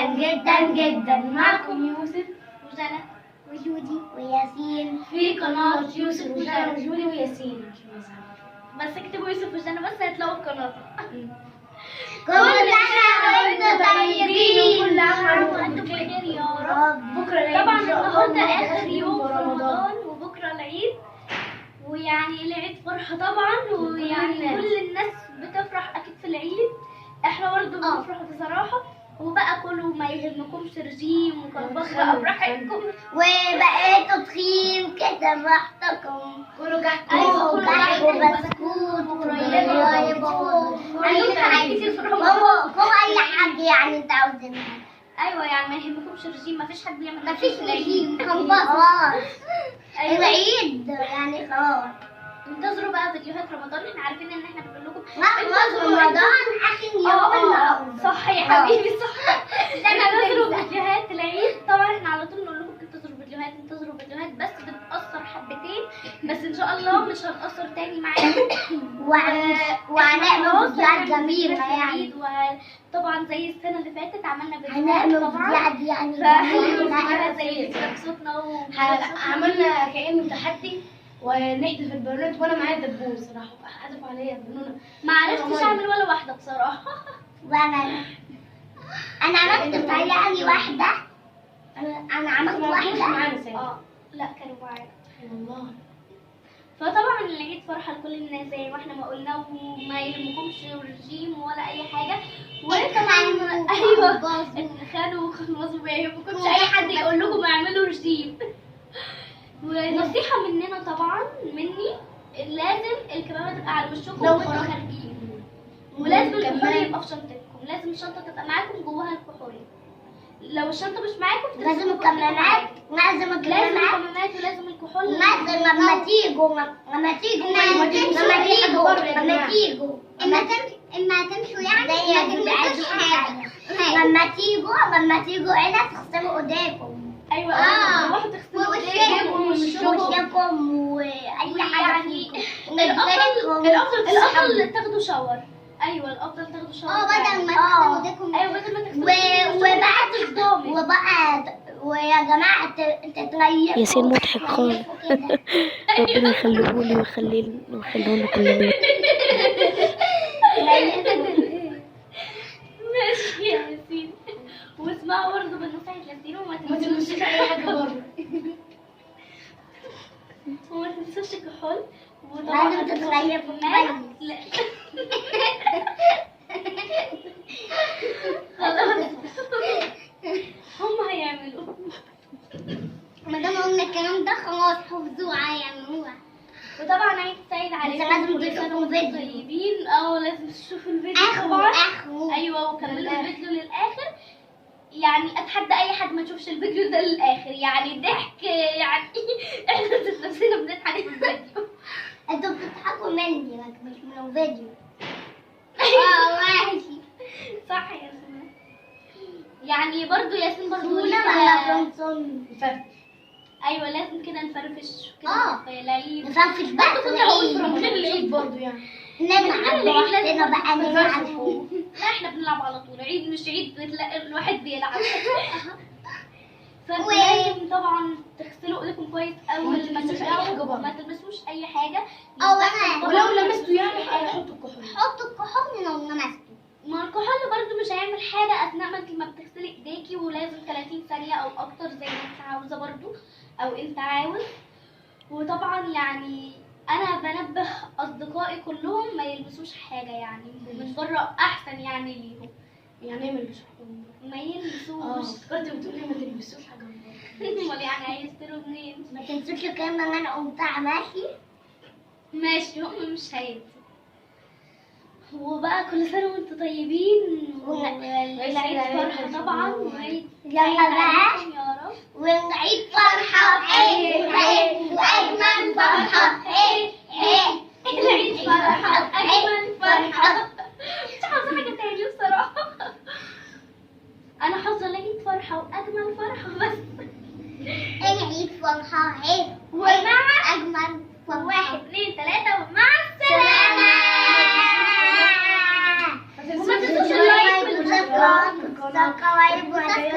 جدا جدا جدا. معكم يوسف وجنى وجودي وياسين في قناة يوسف وجنى. وجودي وياسين. بس اكتبوا يوسف وجنى بس هتلاقوا القناة. كل سنة وانتم طيبين وكل عام وانتم بخير يا رب. بكره العيد طبعا إن شاء النهارده الله. اخر يوم في رمضان وبكره العيد، ويعني العيد فرحة طبعا، ويعني كل الناس بتفرح اكيد في العيد، احنا برضه بنفرح بصراحة. وبقى كله ما يهمكمش رجيم وكربات بقى براحتكم، وبقيتوا تخين كده براحتكم. كله كحك. أيوة، كله كحك وبسكوت وقريبة وعندكم حاجات كتير في رمضان. كل أي حاجة يعني أنت عاوزينها. ايوه يعني ما يهمكمش رجيم، ما فيش حد بيعمل مفيش في العيد. رجيم خلاص. أيوة. العيد يعني خلاص. انتظروا بقى فيديوهات رمضان، احنا عارفين ان احنا بنقول لكم خلاص رمضان آخر يوم النهارده. صح يا حبيبي صح. انتظروا فيديوهات العيد، طبعا احنا على طول نقول لكم انتظروا فيديوهات انتظروا فيديوهات، بس بنتأثر حبتين، بس ان شاء الله مش هنقصر تاني معاكم. وهنعمل فيديوهات هنعمل جميلة فيديوهات يعني. العيد، وطبعا زي السنة اللي فاتت عملنا فيديوهات هنعمل طبعا، فيديوهات يعني فهنعمل جميلة. فيديوهات زي كتاب صوتنا عملنا كأنه تحدي ونحذف البالونات، وانا معايا دبوس صراحه حذفوا عليا البالونه. ما عرفتش اعمل ولا واحدة بصراحة. وأنا عملت بتهيألي واحدة. أنا عملت واحدة. معانا سنة. لا كانوا معايا. والله. فطبعا العيد فرحة لكل الناس زي ما احنا ما قلنا، وما يهمكمش رجيم ولا اي حاجة. وطبعا ايوه اتخانوا وخلصوا، ما يهمكمش اي حد يقول لكم اعملوا رجيم. ونصيحة مننا طبعا مني، لازم الكمامة تبقى على وشكم لو وانتوا خرجت. خارجين، ولازم الكحول كمان. يبقى في شنطتكم، لازم الشنطة تبقى معاكم جواها الكحول. لو الشنطة مش معاكم لازم الكمامات. لازم لازم الكمامات. الكمامات ولازم الكحول. لازم لما تيجوا اما تمشوا يعني ما تلبسوش حاجة. لما تيجوا هنا تغسلوا ايديكم. ايوه تروحوا تغسلوا ووشكم وشكم واي حاجة يعني فيكم. الافضل تاخدوا شاور. ايوه الافضل تاخدوا شاور بدل ما تغسلوا ايديكم. ايوه بدل ما تغسلوا ويا جماعة تتريقوا. ياسين مضحك خالص. ربنا يخليهولي ويخليهولنا كلنا. ماشي يا ياسين، واسمعوا برضه بنصيحة ياسين وما ما تلبسوش اي حاجه بره. وما تنسوش الكحول. لازم تتريقوا كويس. لا خلاص هم هيعملوا. ما دام قلنا الكلام ده خلاص حفظوه هيعملوها. وطبعا عيد سعيد عليكم، بس لازم كل سنة تشوفوا وانتم الفيديو. طيبين، او لازم تشوفوا الفيديو اخو طبعا. اخو ايوه وكملوا الفيديو للاخر، يعني اتحدى اي حد ما يشوفش الفيديو ده للاخر، يعني ضحك يعني احنا ذات نفسنا بنضحك في الفيديو. انتوا بتضحكوا مني لكن مش من الفيديو. ماشي. صح يا ياسين، يعني برضو ياسين برضو سونا ليها- ولا فرنسون؟ ايوه لازم كده نفرفش كده في العيد. نفرفش بس كنت هقول في العيد. من غير العيد برضه يعني. نلعب براحتنا بقى نلعب. لا احنا بنلعب على طول، عيد مش عيد الواحد بيلعب. فانتوا لازم طبعا تغسلوا ايديكم كويس اول ما تلبسوش أي حاجة ترجعوا، بره. ما تلبسوش اي حاجه. أو يستحسن أنا- طبعاً ولو لمستوا يعني حطوا الكحول. حطوا الكحول لو لمستوا. ما الكحول برضه مش هيعمل حاجه اثناء ما انت ما بتغسلي ايديكي، ولازم 30 ثانيه او اكتر زي ما انت عاوزه برضه او انت عاوز. وطبعا يعني انا بنبه اصدقائي كلهم ما يلبسوش حاجه يعني من بره احسن يعني ليهم، يعني ايه ما يلبسوش حاجه من بره؟ ما يلبسوش. افتكرت بتقولي ما تلبسوش حاجه من بره. امال يعني هيشتروا منين؟ ما تنسوش الكلام اللي انا قلتها. ماشي. ماشي هم مش هينسوا. وبقى كل سنه وانتم طيبين، والعيد فرحه طبعا، وعيد يلا سعيد بقى. عليكم يا رب. ونعيد فرحة بعيد وأجمل فرحة العيد فرحة أجمل فرحة. مش حافظة حاجة تاني بصراحة. أنا حافظة العيد فرحة وأجمل فرحة بس. العيد فرحة ومع أجمل فرحة. 1 2 3 ومع السلامة. وما تنسوش اللايك والسبسكرايب. القناه سبسكرايب وسبسكرايب